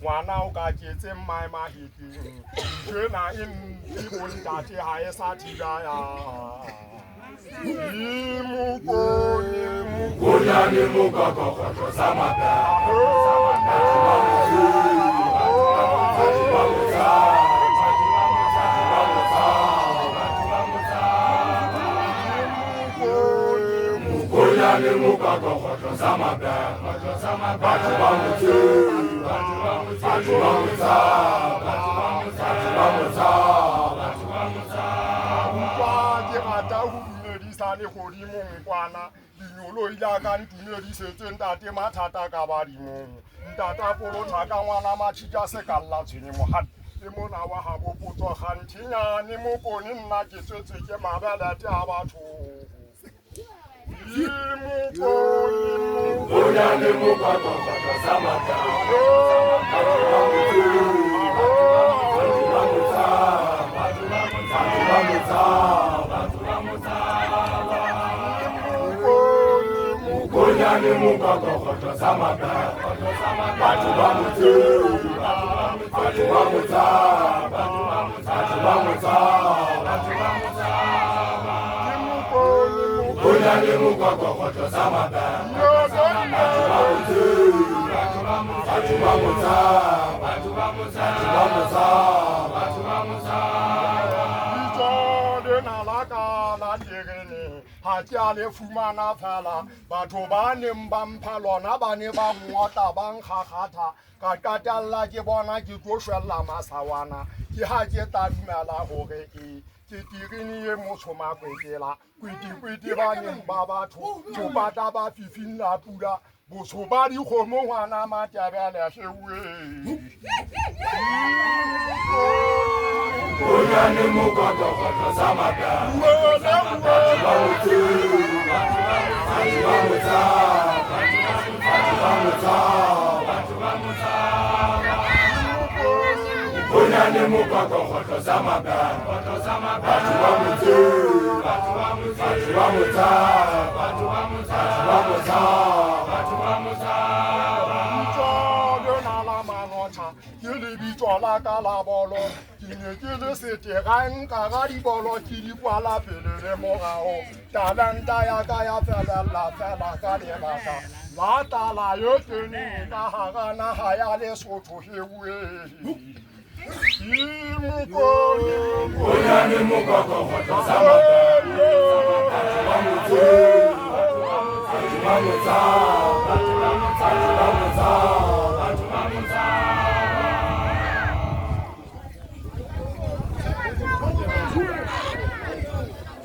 Ngwana o ka ketse mai mahiting tjena in bo ntate ha e sa thibaya Kunyani mukoko khotlo sa Kunyani mukoko khotlo sa batho ba motho le godimong kwana dinyolo ile ka ntumedisetse ntate mathata ka badimong ntata polotha ka ngwana matšhitša se ka lla tshwenye mogadi le mona wa gabo potso kganthinyane mokone nna ke tswetswe ke mabelete a batho Kunyani mukoko khotlo sa Kunyani mukoko khotlo sa batho ba motho Kunyani mukoko khotlo sa ha ke a le fumana fela batho ba neng ba mpha lona ba ne ba ngota ba nkgakgatha ka qatella ke bona ke tlo shwella masawana ke ha ke tla dumela hore ke tirini e motsho makwetela kwiti ba neng ba batho topata ba fifinla pula botsho ba dikgomo ngwana matebele sheuwe Kunyani mukoko khotlo sa Kunyani mukoko khotlo sa ke le bitso la ka la bolo ke ne ke le setegang ka ga dibolo ke di kwala pele le morao talenta ya ka ya fela ka lebaka la tala yo tene ka hara naha ya Lesotho hewe Kunyani mukoko khotlo sa